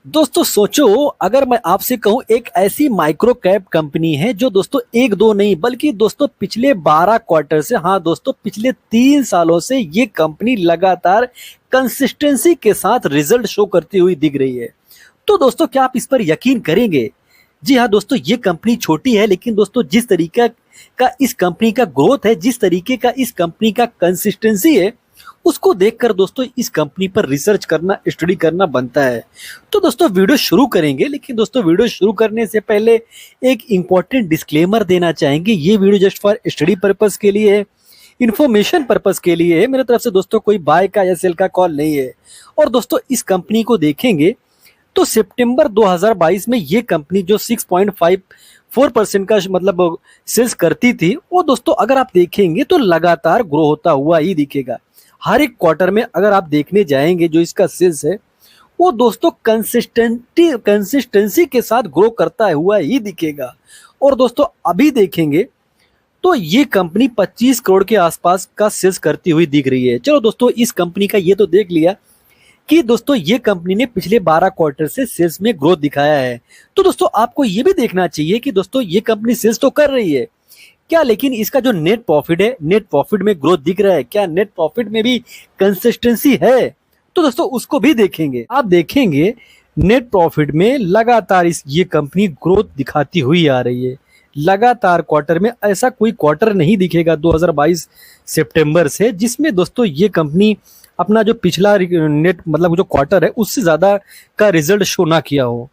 दोस्तों सोचो, अगर मैं आपसे कहूं एक ऐसी माइक्रो कैप कंपनी है जो दोस्तों एक दो नहीं बल्कि दोस्तों पिछले 12 क्वार्टर से, हाँ दोस्तों पिछले 3 सालों से ये कंपनी लगातार कंसिस्टेंसी के साथ रिजल्ट शो करती हुई दिख रही है। तो दोस्तों क्या आप इस पर यकीन करेंगे? जी हाँ दोस्तों, ये कंपनी छोटी है लेकिन दोस्तों जिस तरीका का इस कंपनी का ग्रोथ है, जिस तरीके का इस कंपनी का कंसिस्टेंसी है, उसको देखकर दोस्तों इस कंपनी पर रिसर्च करना, स्टडी करना बनता है। तो दोस्तों वीडियो शुरू करेंगे, लेकिन दोस्तों वीडियो शुरू करने से पहले एक इंपॉर्टेंट डिस्क्लेमर देना चाहेंगे। ये video just for study purpose के लिए है, इन्फॉर्मेशन पर्पस के लिए है। मेरे तरफ से दोस्तों कोई बाय का या सेल का कॉल नहीं है। और दोस्तों इस कंपनी को देखेंगे तो सितंबर 2022 में ये कंपनी जो 6.54% का मतलब सेल्स करती थी, वो दोस्तों अगर आप देखेंगे तो लगातार ग्रो होता हुआ ही दिखेगा। हर एक क्वार्टर में अगर आप देखने जाएंगे जो इसका सेल्स है, वो दोस्तों कंसिस्टेंसी के साथ ग्रो करता हुआ ही दिखेगा। और दोस्तों अभी देखेंगे तो ये कंपनी 25 करोड़ के आसपास का सेल्स करती हुई दिख रही है। चलो दोस्तों इस कंपनी का ये तो देख लिया कि दोस्तों ये कंपनी ने पिछले 12 क्वार्टर से सेल्स में ग्रोथ दिखाया है। तो दोस्तों आपको ये भी देखना चाहिए कि दोस्तों ये कंपनी सेल्स तो कर रही है क्या, लेकिन इसका जो नेट प्रॉफिट है, नेट प्रॉफिट में ग्रोथ दिख रहा है क्या, नेट प्रॉफिट में भी कंसिस्टेंसी है? तो दोस्तों उसको भी देखेंगे। आप देखेंगे नेट प्रॉफिट में लगातार ये कंपनी ग्रोथ दिखाती हुई आ रही है। लगातार क्वार्टर में ऐसा कोई क्वार्टर नहीं दिखेगा 2022 सितंबर से जिसमें दोस्तों ये कंपनी अपना जो पिछला नेट मतलब जो क्वार्टर है उससे ज्यादा का रिजल्ट शो ना किया हो।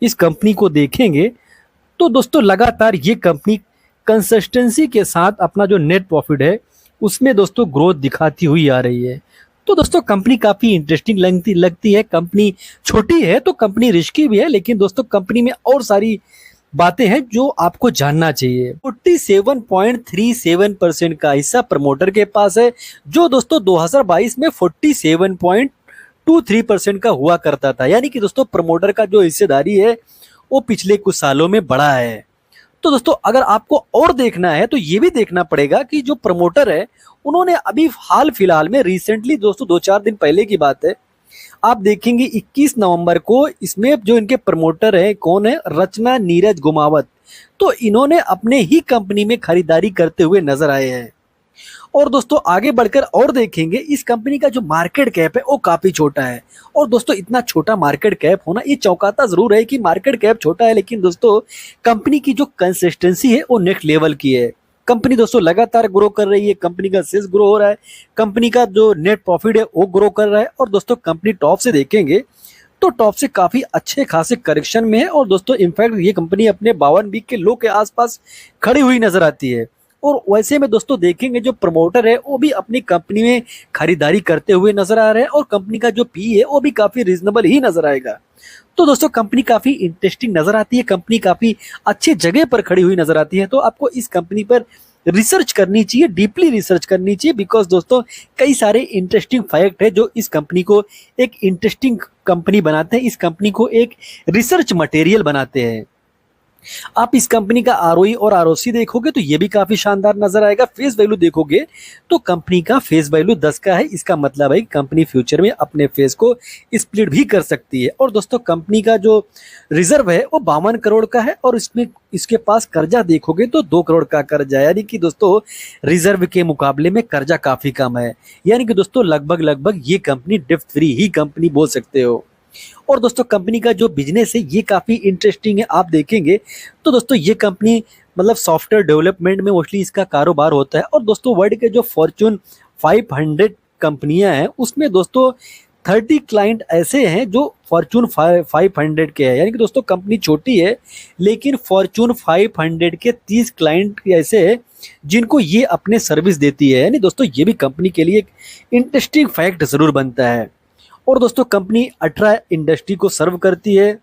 इस कंपनी को देखेंगे तो दोस्तों लगातार ये कंपनी कंसिस्टेंसी के साथ अपना जो नेट प्रॉफिट है उसमें दोस्तों ग्रोथ दिखाती हुई आ रही है। तो दोस्तों कंपनी काफी इंटरेस्टिंग लगती है। कंपनी छोटी है तो कंपनी रिस्की भी है, लेकिन दोस्तों कंपनी में और सारी बातें हैं जो आपको जानना चाहिए। 47.37% का हिस्सा प्रमोटर के पास है, जो दोस्तों 2022 में 47.23% का हुआ करता था। यानी कि दोस्तों प्रमोटर का जो हिस्सेदारी है वो पिछले कुछ सालों में बढ़ा है। तो दोस्तों अगर आपको और देखना है तो ये भी देखना पड़ेगा कि जो प्रमोटर है उन्होंने अभी हाल फिलहाल में रिसेंटली, दोस्तों 2-4 दिन पहले की बात है, आप देखेंगे 21 नवंबर को इसमें जो इनके प्रमोटर है कौन है, रचना नीरज गुमावत, तो इन्होंने अपने ही कंपनी में खरीदारी करते हुए नजर आए हैं। और दोस्तों आगे बढ़कर और देखेंगे इस कंपनी का जो मार्केट कैप है वो काफी छोटा है। और दोस्तों इतना छोटा मार्केट कैप होना ये चौंकाता जरूर है कि मार्केट कैप छोटा है, लेकिन दोस्तों कंपनी की जो कंसिस्टेंसी है वो नेक्स्ट लेवल की है। कंपनी दोस्तों लगातार ग्रो कर रही है, कंपनी का सेल्स ग्रो हो रहा है, कंपनी का जो नेट प्रॉफिट है वो ग्रो कर रहा है। और दोस्तों कंपनी टॉप से देखेंगे तो टॉप से काफी अच्छे खासे करेक्शन में है। और दोस्तों इनफैक्ट ये कंपनी अपने 52 वीक के लो के आसपास खड़ी हुई नजर आती है। और वैसे में दोस्तों देखेंगे जो प्रमोटर है वो भी अपनी कंपनी में खरीदारी करते हुए नजर आ रहे हैं, और कंपनी का जो पी है वो भी काफी रीजनेबल ही नजर आएगा। तो दोस्तों कंपनी काफी इंटरेस्टिंग नजर आती है, कंपनी काफी अच्छी जगह पर खड़ी हुई नजर आती है। तो आपको इस कंपनी पर रिसर्च करनी चाहिए, डीपली रिसर्च करनी चाहिए, बिकॉज दोस्तों कई सारे इंटरेस्टिंग फैक्ट है जो इस कंपनी को एक इंटरेस्टिंग कंपनी बनाते हैं, इस कंपनी को एक रिसर्च मटेरियल बनाते हैं। आप इस कंपनी का आरओई और आरओसी देखोगे तो ये भी काफी शानदार नजर आएगा। फेस वैल्यू देखोगे तो कंपनी का फेस वैल्यू 10 का है। इसका मतलब है कि कंपनी फ्यूचर में अपने फेस को स्प्लिट भी कर सकती है। और दोस्तों कंपनी का जो रिजर्व है वो 52 करोड़ का है, और इसमें इसके पास कर्जा देखोगे तो 2 करोड़ का कर्जा है। यानी कि दोस्तों रिजर्व के मुकाबले में कर्जा काफी कम है। यानी कि दोस्तों लगभग ये कंपनी डेब्ट फ्री ही कंपनी बोल सकते हो। और दोस्तों कंपनी का जो बिजनेस है ये काफी इंटरेस्टिंग है। आप देखेंगे तो दोस्तों ये कंपनी मतलब सॉफ्टवेयर डेवलपमेंट में मोस्टली इसका कारोबार होता है। और दोस्तों वर्ल्ड के जो फॉर्च्यून 500 कंपनियां हैं उसमें दोस्तों 30 क्लाइंट ऐसे हैं जो फॉर्च्यून 500 के हैं। यानी कि दोस्तों कंपनी छोटी है लेकिन फॉर्च्यून 500 के 30 क्लाइंट ऐसे हैं जिनको ये अपने सर्विस देती है। यानी दोस्तों ये भी कंपनी के लिए एक इंटरेस्टिंग फैक्ट जरूर बनता है। और दोस्तों कंपनी 18 इंडस्ट्री को सर्व करती है।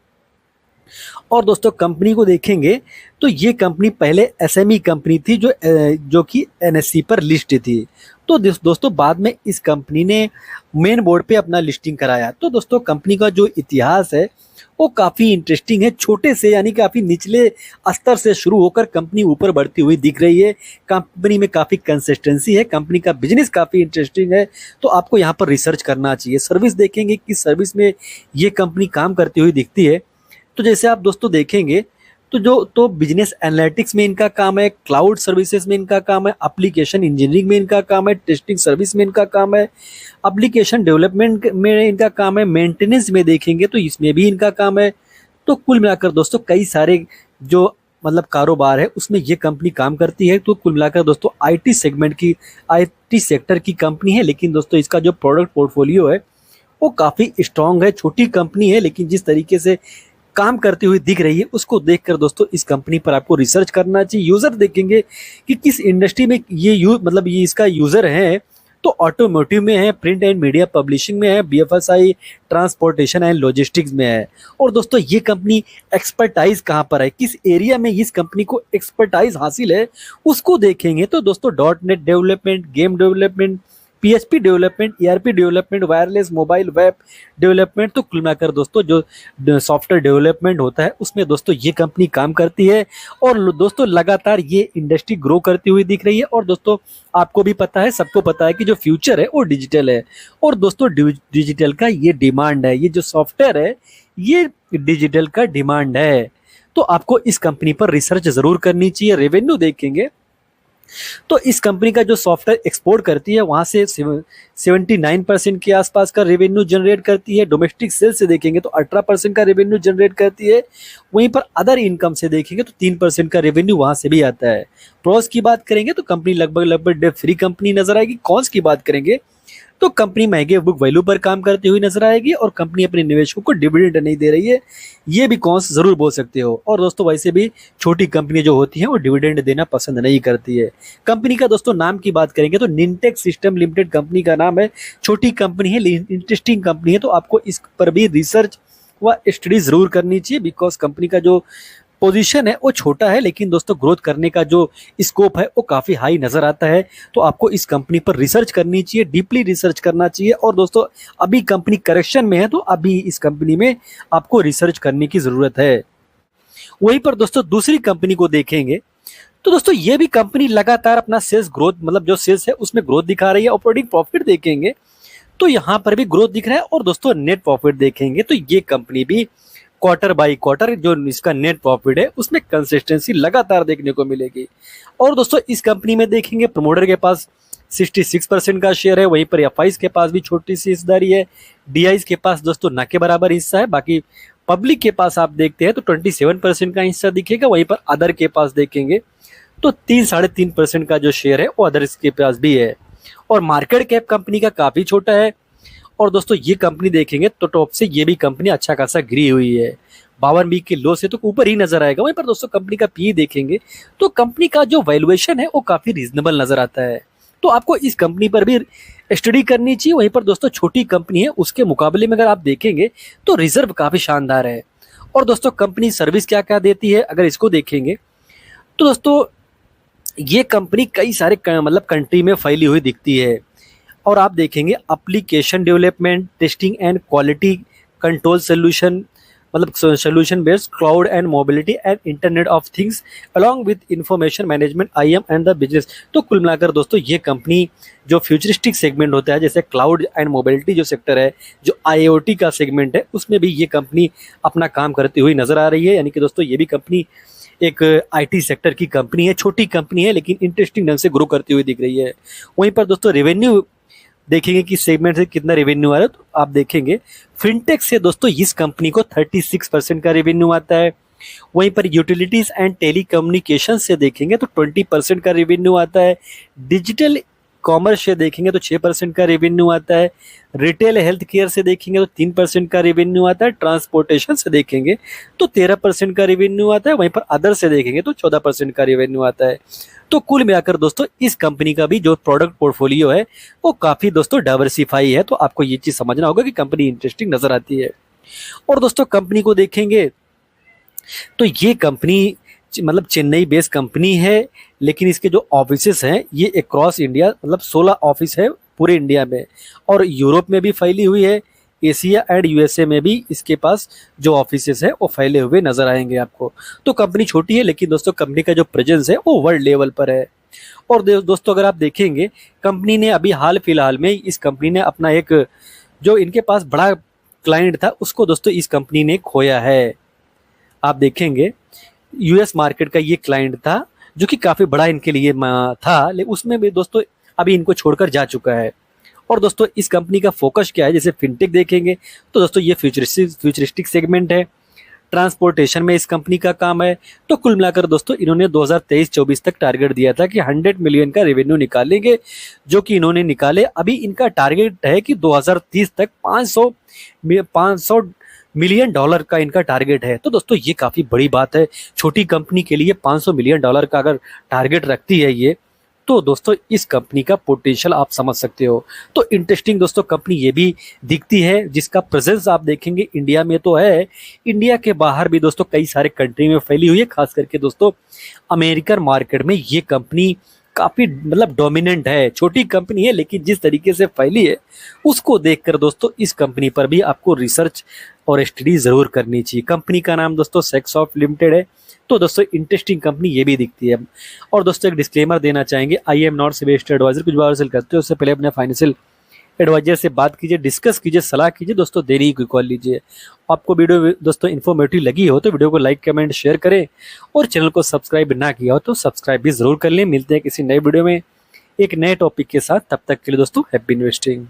और दोस्तों कंपनी को देखेंगे तो ये कंपनी पहले एसएमई कंपनी थी जो कि एनएससी पर लिस्ट थी। तो दोस्तों बाद में इस कंपनी ने मेन बोर्ड पे अपना लिस्टिंग कराया। तो दोस्तों कंपनी का जो इतिहास है वो काफ़ी इंटरेस्टिंग है। छोटे से यानी काफ़ी निचले स्तर से शुरू होकर कंपनी ऊपर बढ़ती हुई दिख रही है। कंपनी में काफ़ी कंसिस्टेंसी है, कंपनी का बिजनेस काफ़ी इंटरेस्टिंग है। तो आपको यहाँ पर रिसर्च करना चाहिए। सर्विस देखेंगे कि सर्विस में ये कंपनी काम करती हुई दिखती है। तो जैसे आप दोस्तों देखेंगे तो बिजनेस एनालिटिक्स में इनका काम है, क्लाउड सर्विसेज में इनका काम है, एप्लीकेशन इंजीनियरिंग में इनका काम है, टेस्टिंग सर्विस में इनका काम है, एप्लीकेशन डेवलपमेंट में इनका काम है, मेंटेनेंस में देखेंगे तो इसमें भी इनका काम है। तो कुल मिलाकर दोस्तों कई सारे जो मतलब कारोबार है उसमें ये कंपनी काम करती है। तो कुल मिलाकर दोस्तों आईटी सेक्टर की कंपनी है, लेकिन दोस्तों इसका जो प्रोडक्ट पोर्टफोलियो है वो काफ़ी स्ट्रांग है। छोटी कंपनी है लेकिन जिस तरीके से काम करती हुई दिख रही है उसको देखकर दोस्तों इस कंपनी पर आपको रिसर्च करना चाहिए। यूज़र देखेंगे कि किस इंडस्ट्री में ये इसका यूज़र है। तो ऑटोमोटिव में है, प्रिंट एंड मीडिया पब्लिशिंग में है, बीएफएसआई, ट्रांसपोर्टेशन एंड लॉजिस्टिक्स में है। और दोस्तों ये कंपनी एक्सपर्टाइज कहाँ पर है, किस एरिया में इस कंपनी को एक्सपर्टाइज हासिल है उसको देखेंगे। तो दोस्तों .NET development, game development, PHP development, ERP development, wireless mobile web development. तो कुल मिलाकर दोस्तों जो सॉफ्टवेयर डेवलपमेंट होता है उसमें दोस्तों ये कंपनी काम करती है। और दोस्तों लगातार ये इंडस्ट्री ग्रो करती हुई दिख रही है। और दोस्तों आपको भी पता है, सबको पता है कि जो फ्यूचर है वो डिजिटल है। और दोस्तों डिजिटल का ये डिमांड है, ये जो सॉफ्टवेयर है ये डिजिटल का डिमांड है। तो आपको इस कंपनी पर रिसर्च जरूर करनी चाहिए। रेवेन्यू देखेंगे तो इस कंपनी का जो सॉफ्टवेयर एक्सपोर्ट करती है वहां से 79% के आसपास का रेवेन्यू जनरेट करती है। डोमेस्टिक सेल्स से देखेंगे तो 18% का रेवेन्यू जनरेट करती है। वहीं पर अदर इनकम से देखेंगे तो 3% का रेवेन्यू वहां से भी आता है। प्रॉस की बात करेंगे तो कंपनी लगभग डेट फ्री कंपनी नजर आएगी। कॉन्स की बात करेंगे तो कंपनी महंगे बुक वैल्यू पर काम करती हुई नजर आएगी और कंपनी अपने निवेशकों को डिविडेंड नहीं दे रही है, ये भी कॉन्स जरूर बोल सकते हो। और दोस्तों वैसे भी छोटी कंपनी जो होती है वो डिविडेंड देना पसंद नहीं करती है। कंपनी का दोस्तों नाम की बात करेंगे तो निनटेक सिस्टम लिमिटेड कंपनी का नाम है। छोटी कंपनी है, इंटरेस्टिंग कंपनी है। तो आपको इस पर भी रिसर्च व स्टडी जरूर करनी चाहिए, बिकॉज कंपनी का जो पोजीशन है वो छोटा है लेकिन दोस्तों ग्रोथ करने का जो स्कोप है वो काफ़ी हाई नज़र आता है। तो आपको इस कंपनी पर रिसर्च करनी चाहिए, डीपली रिसर्च करना चाहिए। और दोस्तों अभी कंपनी करेक्शन में है तो अभी इस कंपनी में आपको रिसर्च करने की ज़रूरत है। वहीं पर दोस्तों दूसरी कंपनी को देखेंगे तो दोस्तों ये भी कंपनी लगातार अपना सेल्स ग्रोथ मतलब जो सेल्स है उसमें ग्रोथ दिखा रही है। ऑपरेटिंग प्रॉफिट देखेंगे तो यहाँ पर भी ग्रोथ दिख रहा है। और दोस्तों नेट प्रॉफिट देखेंगे तो ये कंपनी भी क्वार्टर बाई क्वार्टर जो इसका नेट प्रॉफिट है उसमें कंसिस्टेंसी लगातार देखने को मिलेगी। और दोस्तों इस कंपनी में देखेंगे प्रमोटर के पास 66% का शेयर है। वहीं पर एफआईज के पास भी छोटी सी हिस्सेदारी है। डीआईज के पास दोस्तों ना के बराबर हिस्सा है। बाकी पब्लिक के पास आप देखते हैं तो 27% का हिस्सा दिखेगा। वहीं पर अदर के पास देखेंगे तो 3-3.5% का जो शेयर है वो अदर्स के पास भी है। और मार्केट कैप कंपनी का काफ़ी छोटा है। और दोस्तों ये कंपनी देखेंगे तो टॉप से ये भी कंपनी अच्छा खासा गिरी हुई है। 52 वीक के लो से तो ऊपर ही नजर आएगा। वहीं पर दोस्तों कंपनी का पी देखेंगे तो कंपनी का जो वैल्यूएशन है वो काफ़ी रीजनेबल नजर आता है। तो आपको इस कंपनी पर भी स्टडी करनी चाहिए। वहीं पर दोस्तों छोटी कंपनी है उसके मुकाबले में अगर आप देखेंगे तो रिजर्व काफ़ी शानदार है। और दोस्तों कंपनी सर्विस क्या क्या देती है अगर इसको देखेंगे तो दोस्तों ये कंपनी कई सारे मतलब कंट्री में फैली हुई दिखती है। और आप देखेंगे application development, testing and quality control solution मतलब solution based cloud and mobility and internet of things along with information management IM and the business. तो कुल मिलाकर दोस्तों ये कंपनी जो फ्यूचरिस्टिक सेगमेंट होता है जैसे क्लाउड एंड मोबिलिटी जो सेक्टर है, जो IoT का सेगमेंट है, उसमें भी ये कंपनी अपना काम करती हुई नजर आ रही है। यानी कि दोस्तों ये भी कंपनी एक IT सेक्टर की कंपनी है, छोटी कंपनी है लेकिन इंटरेस्टिंग ढंग से ग्रो करती हुई दिख रही है। वहीं पर दोस्तों रेवेन्यू देखेंगे कि सेगमेंट से कितना रेवेन्यू आ रहा है तो आप देखेंगे फिनटेक से दोस्तों इस कंपनी को 36% का रेवेन्यू आता है। वहीं पर यूटिलिटीज एंड टेलीकम्युनिकेशन से देखेंगे तो 20% का रेवेन्यू आता है। डिजिटल कॉमर्स से देखेंगे तो 6% का रेवेन्यू आता है। रिटेल हेल्थ केयर से देखेंगे तो 3% का रेवेन्यू आता है। ट्रांसपोर्टेशन से देखेंगे तो 13% का रेवेन्यू आता है। वहीं पर अदर से देखेंगे तो 14% का रेवेन्यू आता है। तो कुल मिलाकर दोस्तों इस कंपनी का भी जो प्रोडक्ट पोर्टफोलियो है वो काफ़ी दोस्तों डाइवर्सिफाई है। तो आपको ये चीज़ समझना होगा कि कंपनी इंटरेस्टिंग नजर आती है। और दोस्तों कंपनी को देखेंगे तो ये कंपनी मतलब चेन्नई बेस्ड कंपनी है, लेकिन इसके जो ऑफिसेस हैं ये अक्रॉस इंडिया, मतलब 16 ऑफिस है पूरे इंडिया में, और यूरोप में भी फैली हुई है, एशिया एंड यूएसए में भी इसके पास जो ऑफिसेस है वो फैले हुए नजर आएंगे आपको। तो कंपनी छोटी है, लेकिन दोस्तों कंपनी का जो प्रेजेंस है वो वर्ल्ड लेवल पर है। और दोस्तों अगर आप देखेंगे, कंपनी ने अभी हाल फिलहाल में इस कंपनी ने अपना एक जो इनके पास बड़ा क्लाइंट था उसको दोस्तों इस कंपनी ने खोया है। आप देखेंगे यूएस मार्केट का ये क्लाइंट था जो कि काफी बड़ा इनके लिए था, लेकिन उसमें भी दोस्तों अभी इनको छोड़कर जा चुका है। और दोस्तों इस कंपनी का फोकस क्या है, जैसे फिनटेक देखेंगे तो दोस्तों ये फ्यूचरिस्टिक सेगमेंट है, ट्रांसपोर्टेशन में इस कंपनी का काम है। तो कुल मिलाकर दोस्तों इन्होंने 2023-24 तक टारगेट दिया था कि 100 मिलियन का रेवेन्यू निकालेंगे, जो कि इन्होंने निकाले। अभी इनका टारगेट है कि 2030 तक 500 मिलियन डॉलर का इनका टारगेट है। तो दोस्तों ये काफी बड़ी बात है, छोटी कंपनी के लिए 500 मिलियन डॉलर का अगर टारगेट रखती है ये, तो दोस्तों इस कंपनी का पोटेंशियल आप समझ सकते हो। तो इंटरेस्टिंग दोस्तों कंपनी ये भी दिखती है, जिसका प्रेजेंस आप देखेंगे इंडिया में तो है, इंडिया के बाहर भी दोस्तों कई सारे कंट्री में फैली हुई है। खास करके दोस्तों अमेरिकन मार्केट में ये कंपनी काफी मतलब डोमिनेंट है। छोटी कंपनी है, लेकिन जिस तरीके से फैली है उसको देखकर दोस्तों इस कंपनी पर भी आपको रिसर्च और स्टडी जरूर करनी चाहिए। कंपनी का नाम दोस्तों सेक्सॉफ्ट लिमिटेड है। तो दोस्तों इंटरेस्टिंग कंपनी ये भी दिखती है। और दोस्तों एक डिस्क्लेमर देना चाहेंगे, I am not suggest advisor, कुछ बार सेल करते हो उससे पहले अपने फाइनेंशियल एडवाइजर से बात कीजिए, डिस्कस कीजिए, सलाह कीजिए दोस्तों, देरी की कॉल लीजिए। आपको वीडियो दोस्तों इन्फॉर्मेटिव लगी हो तो वीडियो को लाइक कमेंट शेयर करें, और चैनल को सब्सक्राइब ना किया हो तो सब्सक्राइब भी जरूर कर लें। मिलते हैं किसी नए वीडियो में एक नए टॉपिक के साथ, तब तक के लिए दोस्तों हैप्पी इन्वेस्टिंग।